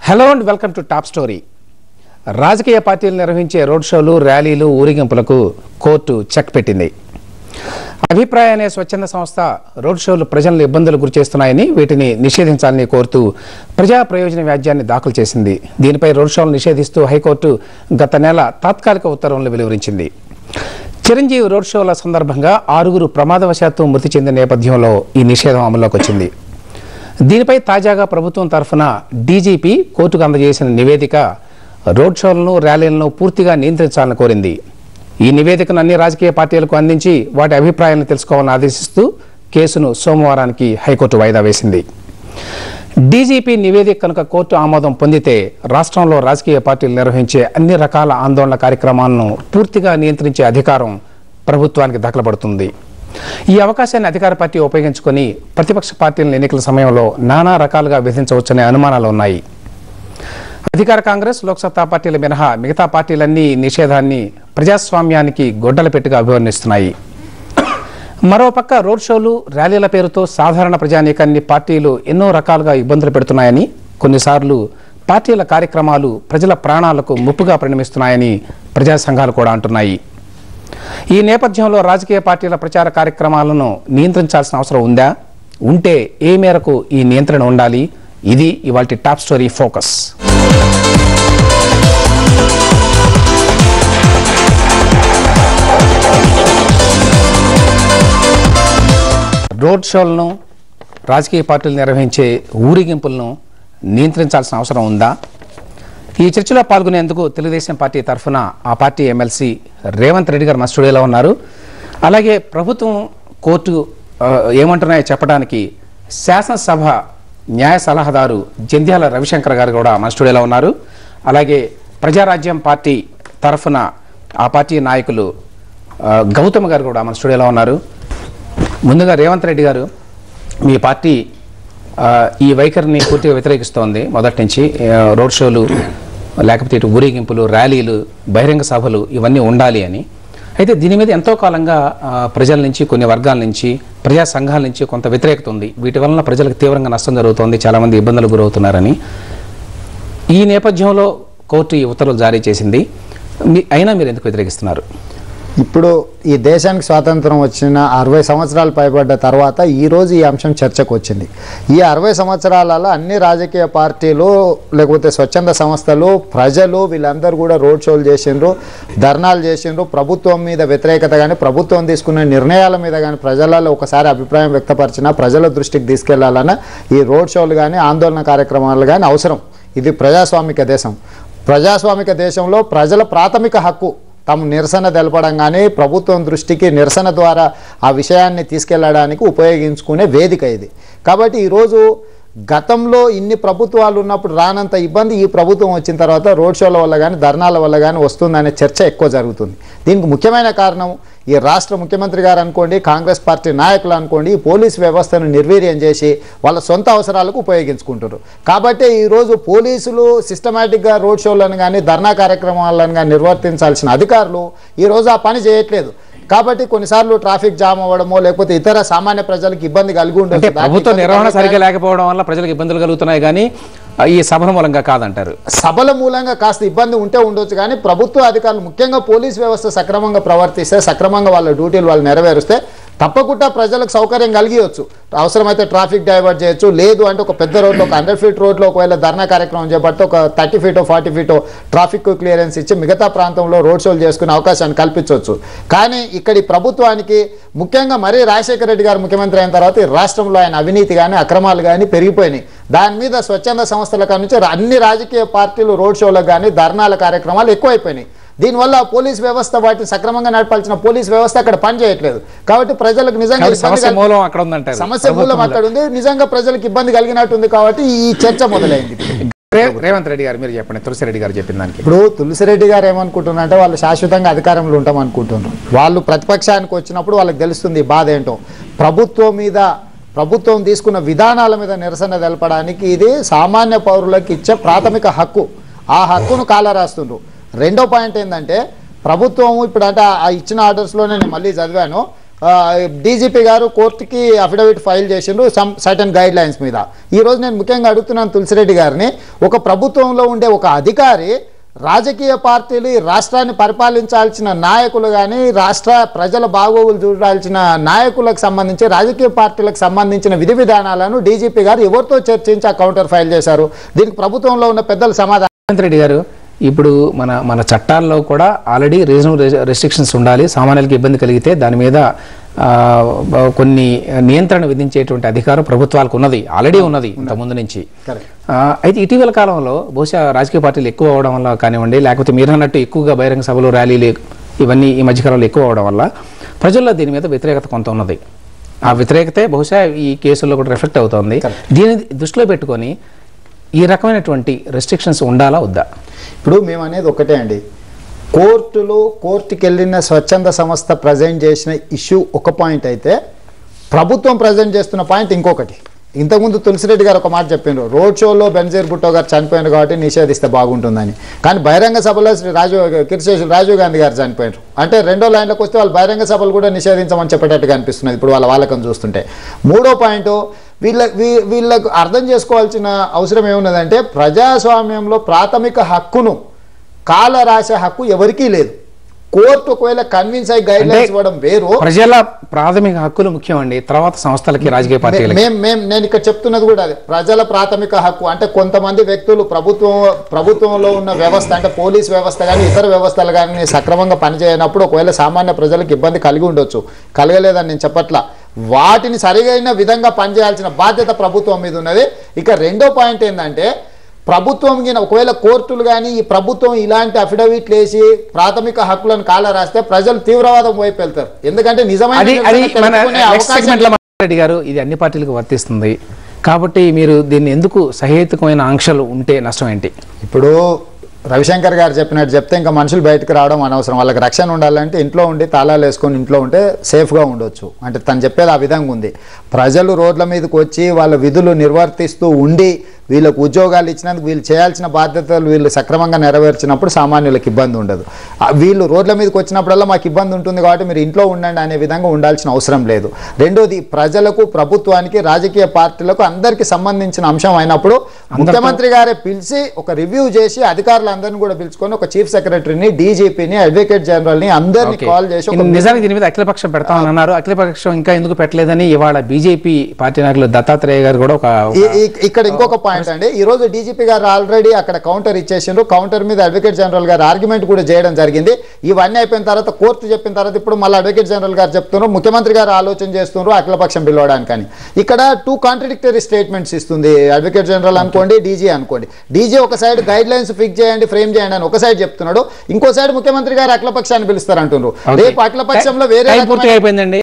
Hello and welcome to top story. రాజకీయ పార్టీలు నిర్వహించే రోడ్ షోలు, ర్యాలీలు, ఊరేగింపులకు కోర్టు చెక్ పెట్టింది. అభిప్రాయ అనే స్వచ్ఛంద సంస్థ రోడ్ షోలు ప్రజలను ఇబ్బందులు గురిచేస్తున్నాయని, వీటిని నిషేధించాలని కోరుతూ ప్రజా ప్రయోజన వ్యాజ్యాన్ని దాఖలు చేసింది. దీనిపై రోడ్ షోలు నిషేధిస్తూ హైకోర్టు గత నెల తాత్కాలిక ఉత్తర్వులను వెలువరించింది. చిరంజీవి రోడ్ షోల సందర్భంగా 6 ప్రమాదవశాత్తు మృతి చెందిన నేపథ్యంలో ఈ నిషేధం అమల్లోకి వచ్చింది. దీనిపై తాజాగా ప్రభుత్వం తరఫున డీజీపీ కోర్టుకు అందజేసిన నివేదిక రోడ్ షోలను, ర్యాలీలను పూర్తిగా నియంత్రించాలని కోరింది. ఈ నివేదికను అన్ని రాజకీయ పార్టీలకు అందించి వాటి అభిప్రాయాలను తెలుసుకోవాలని ఆదేశిస్తూ కేసును సోమవారానికి హైకోర్టు వాయిదా వేసింది. డీజీపీ నివేదిక కనుక కోర్టు ఆమోదం పొందితే రాష్ట్రంలో రాజకీయ పార్టీలు నిర్వహించే అన్ని రకాల ఆందోళన కార్యక్రమాలను పూర్తిగా నియంత్రించే అధికారం ప్రభుత్వానికి దఖలుపడుతుంది. ఈ అవకాశాన్ని అధికార పార్టీ ఉపయోగించుకొని ప్రతిపక్ష పార్టీలను ఎన్నికల సమయంలో నానా రకాలుగా విధించవచ్చనే అనుమానాలు ఉన్నాయి. అధికార కాంగ్రెస్, లోక్సత్తా పార్టీల మినహా మిగతా పార్టీలన్నీ నిషేధాన్ని ప్రజాస్వామ్యానికి గొడ్డల పెట్టుగా అభివర్ణిస్తున్నాయి. మరోపక్క రోడ్ షోలు, ర్యాలీల పేరుతో సాధారణ ప్రజానీకాన్ని పార్టీలు ఎన్నో రకాలుగా ఇబ్బందులు పెడుతున్నాయని, కొన్నిసార్లు పార్టీల కార్యక్రమాలు ప్రజల ప్రాణాలకు ముప్పుగా పరిణమిస్తున్నాయని ప్రజా సంఘాలు కూడా అంటున్నాయి. ఈ నేపథ్యంలో రాజకీయ పార్టీల ప్రచార కార్యక్రమాలను నియంత్రించాల్సిన అవసరం ఉందా? ఉంటే ఏ మేరకు ఈ నియంత్రణ ఉండాలి? ఇది ఇవాల్టి టాప్ స్టోరీ ఫోకస్. రోడ్ షోలను, రాజకీయ పార్టీలు నిర్వహించే ఊరేగింపులను నియంత్రించాల్సిన అవసరం ఉందా? ఈ చర్చలో పాల్గొనేందుకు తెలుగుదేశం పార్టీ తరఫున ఆ పార్టీ ఎమ్మెల్సీ రేవంత్ రెడ్డి గారు మా స్టూడియోలో ఉన్నారు. అలాగే ప్రభుత్వం, కోర్టు ఏమంటున్నాయో చెప్పడానికి శాసనసభ న్యాయ సలహాదారు జంధ్యాల రవిశంకర్ గారు కూడా మా స్టూడియోలో ఉన్నారు. అలాగే ప్రజారాజ్యం పార్టీ తరఫున ఆ పార్టీ నాయకులు గౌతమ్ గారు కూడా మన స్టూడియోలో ఉన్నారు. ముందుగా రేవంత్ రెడ్డి గారు, మీ పార్టీ ఈ వైఖరిని పూర్తిగా వ్యతిరేకిస్తోంది. మొదటి నుంచి రోడ్ షోలు, లేకపోతే ఇటు ఊరేగింపులు, ర్యాలీలు, బహిరంగ సభలు ఇవన్నీ ఉండాలి అని. అయితే దీని మీద ఎంతో కాలంగా ప్రజల నుంచి, కొన్ని వర్గాల నుంచి, ప్రజా సంఘాల నుంచి కొంత వ్యతిరేకత ఉంది. వీటి వలన ప్రజలకు తీవ్రంగా నష్టం జరుగుతోంది, చాలామంది ఇబ్బందులు గురవుతున్నారని. ఈ నేపథ్యంలో కోర్టు ఈ ఉత్తర్వులు జారీ చేసింది. అయినా మీరు ఎందుకు వ్యతిరేకిస్తున్నారు? ఇప్పుడు ఈ దేశానికి స్వాతంత్రం వచ్చిన 60 సంవత్సరాలు పైబడ్డ తర్వాత ఈరోజు ఈ అంశం చర్చకు వచ్చింది. ఈ 60 సంవత్సరాలలో అన్ని రాజకీయ పార్టీలు, లేకపోతే స్వచ్ఛంద సంస్థలు, ప్రజలు వీళ్ళందరూ కూడా రోడ్ షోలు చేసిండ్రు, ధర్నాలు చేసిండ్రు. ప్రభుత్వం మీద వ్యతిరేకత కానీ, ప్రభుత్వం తీసుకున్న నిర్ణయాల మీద కానీ ప్రజలలో ఒకసారి అభిప్రాయం వ్యక్తపరిచినా ప్రజల దృష్టికి తీసుకెళ్లాలన్నా ఈ రోడ్ షోలు కానీ, ఆందోళన కార్యక్రమాలు కానీ అవసరం. ఇది ప్రజాస్వామిక దేశం. ప్రజాస్వామిక దేశంలో ప్రజల ప్రాథమిక హక్కు తాము నిరసన తెలపడం కానీ, ప్రభుత్వం దృష్టికి నిరసన ద్వారా ఆ విషయాన్ని తీసుకెళ్లడానికి ఉపయోగించుకునే వేదిక ఇది. కాబట్టి ఈరోజు గతంలో ఇన్ని ప్రభుత్వాలు ఉన్నప్పుడు రానంత ఇబ్బంది ఈ ప్రభుత్వం వచ్చిన తర్వాత రోడ్ షోల వల్ల కానీ, ధర్నాల వల్ల కానీ వస్తుందనే చర్చ ఎక్కువ జరుగుతుంది. దీనికి ముఖ్యమైన కారణం ఈ రాష్ట్ర ముఖ్యమంత్రి గారు అనుకోండి, కాంగ్రెస్ పార్టీ నాయకులు అనుకోండి, ఈ పోలీస్ వ్యవస్థను నిర్వీర్యం చేసి వాళ్ళ సొంత అవసరాలకు ఉపయోగించుకుంటారు. కాబట్టి ఈరోజు పోలీసులు సిస్టమేటిక్గా రోడ్ షోలను కానీ, ధర్నా కార్యక్రమాలను కానీ నిర్వర్తించాల్సిన అధికారులు ఈరోజు ఆ పని చేయట్లేదు. కాబట్టి కొన్నిసార్లు ట్రాఫిక్ జామ్ అవ్వడమో, లేకపోతే ఇతర సామాన్య ప్రజలకు ఇబ్బంది కలిగి ఉండదు. ప్రభుత్వ నిర్వహణ సరిగ్గా లేకపోవడం వల్ల ప్రజలకు ఇబ్బందులు కలుగుతున్నాయి కానీ ఈ సభల మూలంగా కాదంటారు. సభల మూలంగా కాస్త ఇబ్బంది ఉంటే ఉండొచ్చు, కానీ ప్రభుత్వ అధికారులు, ముఖ్యంగా పోలీస్ వ్యవస్థ సక్రమంగా ప్రవర్తిస్తే, సక్రమంగా వాళ్ళ డ్యూటీలు వాళ్ళు నెరవేరుస్తే తప్పకుండా ప్రజలకు సౌకర్యం కలిగియొచ్చు. అవసరమైతే ట్రాఫిక్ డైవర్ట్ చేయొచ్చు. లేదు అంటే ఒక పెద్ద రోడ్లో, ఒక 100 ఫీట్ రోడ్లో ఒకవేళ ధర్నా కార్యక్రమం చేపడితే ఒక 30 ఫీటో 40 ఫీటో ట్రాఫిక్ క్లియరెన్స్ ఇచ్చి మిగతా ప్రాంతంలో రోడ్ షోలు చేసుకునే అవకాశాన్ని కల్పించవచ్చు. కానీ ఇక్కడి ప్రభుత్వానికి, ముఖ్యంగా మరీ రాజశేఖర రెడ్డి గారు ముఖ్యమంత్రి అయిన తర్వాత ఈ రాష్ట్రంలో ఆయన అవినీతి కానీ, అక్రమాలు కానీ పెరిగిపోయినాయి. దాని మీద స్వచ్ఛంద సంస్థల నుంచి అన్ని రాజకీయ పార్టీలు రోడ్ షోలకు కానీ, ధర్నాల కార్యక్రమాలు ఎక్కువైపోయినాయి. దీనివల్ల పోలీస్ వ్యవస్థ వాటిని సక్రమంగా నడపాల్సిన పోలీస్ వ్యవస్థ అక్కడ పనిచేయట్లేదు. కాబట్టి ప్రజలకు నిజంగా సమస్య మూలం అక్కడ ఉంది, నిజంగా ప్రజలకు ఇబ్బంది కలిగినట్టుంది. కాబట్టి ఈ చర్చ మొదలైంది. రేవంత్ రెడ్డి గారు మీరు చెప్పండి, తులసిరెడ్డి గారు చెప్పిన దానికి. ఇప్పుడు తులసిరెడ్డి గారు ఏమనుకుంటున్నారంటే వాళ్ళు శాశ్వతంగా అధికారంలో ఉంటాం అనుకుంటున్నారు. వాళ్ళు ప్రతిపక్షానికి వచ్చినప్పుడు వాళ్ళకి తెలుస్తుంది బాధ ఏంటో. ప్రభుత్వం తీసుకున్న విధానాల మీద నిరసన తెలపడానికి ఇది సామాన్య పౌరులకు ఇచ్చే ప్రాథమిక హక్కు. ఆ హక్కును కాలరాస్తుండ్రు. రెండో పాయింట్ ఏంటంటే ప్రభుత్వం ఇప్పుడు అంటే ఆ ఇచ్చిన ఆర్డర్స్లోనే నేను మళ్ళీ చదివాను, డీజీపీ గారు కోర్టుకి అఫిడవిట్ ఫైల్ చేసిండ్రు సమ్ సర్టన్ గైడ్ లైన్స్ మీద. ఈ రోజు నేను ముఖ్యంగా అడుగుతున్నాను తులసిరెడ్డి గారిని, ఒక ప్రభుత్వంలో ఉండే ఒక అధికారి రాజకీయ పార్టీలు ఈ రాష్ట్రాన్ని పరిపాలించాల్సిన నాయకులు కానీ రాష్ట్ర ప్రజల బాగోగులు చూడాల్సిన నాయకులకు సంబంధించి రాజకీయ పార్టీలకు సంబంధించిన విధి విధానాలను డీజీపీ గారు ఎవరితో చర్చించి ఆ కౌంటర్ ఫైల్ చేశారు? దీనికి ప్రభుత్వంలో ఉన్న పెద్దలు సమాధానం. రేవంత్ రెడ్డి గారు, ఇప్పుడు మన చట్టాల్లో కూడా ఆల్రెడీ రీజనబుల్ రెస్ట్రిక్షన్స్ ఉండాలి. సామాన్యులకు ఇబ్బంది కలిగితే దాని మీద కొన్ని నియంత్రణ విధించేటువంటి అధికారం ప్రభుత్వాలకు ఉన్నది, ఆల్రెడీ ఉన్నది ఇంతకుముందు నుంచి. అయితే ఇటీవల కాలంలో బహుశా రాజకీయ పార్టీలు ఎక్కువ అవడం వల్ల కానివ్వండి, లేకపోతే మీరు అన్నట్టు ఎక్కువగా బహిరంగ సభలు ర్యాలీలు ఇవన్నీ ఈ మధ్యకాలంలో ఎక్కువ అవడం వల్ల ప్రజల్లో దీని మీద వ్యతిరేకత కొంత ఉన్నది. ఆ వ్యతిరేకతే బహుశా ఈ కేసుల్లో కూడా రిఫ్లెక్ట్ అవుతుంది. దీన్ని దృష్టిలో పెట్టుకొని ఈ రకమైనటువంటి రెస్ట్రిక్షన్స్ ఉండాలా వద్దా? ఇప్పుడు మేము అనేది ఒకటే అండి, కోర్టుకి వెళ్ళిన స్వచ్ఛంద సంస్థ ప్రజెంట్ చేసిన ఇష్యూ ఒక పాయింట్ అయితే, ప్రభుత్వం ప్రజెంట్ చేస్తున్న పాయింట్ ఇంకొకటి. ఇంతకుముందు తులసిరెడ్డి గారు ఒక మాట చెప్పిండ్రు, రోడ్ షోలో బెనజీర్ భుట్టో గారు చనిపోయారు కాబట్టి నిషేధిస్తే బాగుంటుందని. కానీ బహిరంగ సభలో కిర్చేశులు రాజీవ్ గాంధీ గారు చనిపోయారు అంటే రెండో లైన్లోకి వస్తే వాళ్ళు బహిరంగ సభలు కూడా నిషేధించమని చెప్పేటట్టుగా అనిపిస్తున్నది ఇప్పుడు వాళ్ళకం చూస్తుంటే. మూడో పాయింట్, వీళ్ళకు అర్థం చేసుకోవాల్సిన అవసరం ఏమున్నదంటే, ప్రజాస్వామ్యంలో ప్రాథమిక హక్కును కాల రాసే హక్కు ఎవరికీ లేదు. కోర్టు ఒకవేళ కన్విన్స్ అయ్యి గైడ్ లైన్స్ ఇవ్వడం వేరు. ప్రజల ప్రాథమిక హక్కులు ముఖ్యం అండి, తర్వాత సంస్థలకి రాజకీయ పార్టీలకి. నేను ఇక్కడ చెప్తున్నది కూడా అదే, ప్రజల ప్రాథమిక హక్కు. అంటే కొంతమంది వ్యక్తులు ప్రభుత్వంలో ఉన్న వ్యవస్థ అంటే పోలీస్ వ్యవస్థ కానీ ఇతర వ్యవస్థలు కానీ సక్రమంగా పనిచేయనప్పుడు ఒకవేళ సామాన్య ప్రజలకు ఇబ్బంది కలిగి ఉండొచ్చు, కలగలేదని నేను చెప్పట్లా. వాటిని సరిగైన విధంగా పనిచేయాల్సిన బాధ్యత ప్రభుత్వం మీద ఉన్నది. ఇక రెండో పాయింట్ ఏంటంటే, ప్రభుత్వం ఒకవేళ కోర్టులు కానీ ఈ ప్రభుత్వం ఇలాంటి అఫిడవిట్లు వేసి ప్రాథమిక హక్కులను కాల రాస్తే ప్రజలు తీవ్రవాదం వైపు వెళ్తారు. ఎందుకంటే నిజమైన రెడ్డి గారు, ఇది అన్ని పార్టీలకు వర్తిస్తుంది కాబట్టి మీరు దీన్ని ఎందుకు సహేతుకమైన ఆంక్షలు ఉంటే నష్టం ఏంటి? ఇప్పుడు రవిశంకర్ గారు చెప్పినట్టు చెప్తే ఇంకా మనుషులు బయటకు రావడం అనవసరం. వాళ్ళకి రక్షణ ఉండాలంటే ఇంట్లో ఉండి తాళాలు వేసుకొని ఇంట్లో ఉంటే సేఫ్గా ఉండొచ్చు. అంటే తను చెప్పేది ఆ విధంగా ఉంది. ప్రజలు రోడ్ల మీదకి వచ్చి వాళ్ళ విధులు నిర్వర్తిస్తూ ఉండి వీళ్ళకు ఉద్యోగాలు ఇచ్చినందుకు వీళ్ళు చేయాల్సిన బాధ్యతలు వీళ్ళు సక్రమంగా నెరవేర్చినప్పుడు సామాన్యులకు ఇబ్బంది ఉండదు. వీళ్ళు రోడ్ల మీదకి వచ్చినప్పుడల్లా మాకు ఇబ్బంది ఉంటుంది కాబట్టి మీరు ఇంట్లో ఉండండి అనే విధంగా ఉండాల్సిన అవసరం లేదు. రెండోది, ప్రజలకు ప్రభుత్వానికి రాజకీయ పార్టీలకు అందరికీ సంబంధించిన అంశం అయినప్పుడు ముఖ్యమంత్రి గారే పిలిచి ఒక రివ్యూ చేసి అధికారులందరినీ కూడా పిలుచుకొని ఒక చీఫ్ సెక్రటరీని, డీజీపీని, అడ్వకేట్ జనరల్ని అందరినీ కాల్ చేసి నిజానికి దీని మీద అఖిలపక్షం పెడతామని అన్నారు. అఖిలపక్షం ఇంకా ఎందుకు పెట్టలేదని ఇవాళ బీజేపీ పార్టీ నాయకులు దత్తాత్రేయ గారు కూడా ఇక్కడ ఇంకొక పాయింట్ అండి. ఈ రోజు డీజీపీ గారు ఆల్రెడీ అక్కడ కౌంటర్ ఇచ్చేసిండ్రు. కౌంటర్ మీద అడ్వకేట్ జనరల్ గారు ఆర్గ్యుమెంట్ కూడా చేయడం జరిగింది. ఇవన్నీ అయిపోయిన తర్వాత కోర్టు చెప్పిన తర్వాత ఇప్పుడు మళ్ళీ అడ్వకేట్ జనరల్ గారు చెప్తున్నారు, ముఖ్యమంత్రి గారు ఆలోచన చేస్తున్నారు అఖిలపక్షం పిలవడానికని. ఇక్కడ 2 కాంట్రడిక్టరీ స్టేట్మెంట్స్ ఇస్తుంది అడ్వకేట్ జనరల్ అనుకోండి, డీజీ అనుకోండి. డీజీ ఒక సైడ్ గైడ్ లైన్స్ ఫిక్స్ చేయండి, ఫ్రేమ్ చేయండి అని ఒక సైడ్ చెప్తున్నాడు, ఇంకో సైడ్ ముఖ్యమంత్రి గారు అఖిలపక్షాన్ని పిలుస్తారు అంటున్నారు. రేపు అఖిలపక్షంలో వేరే అయిపోయిందండి.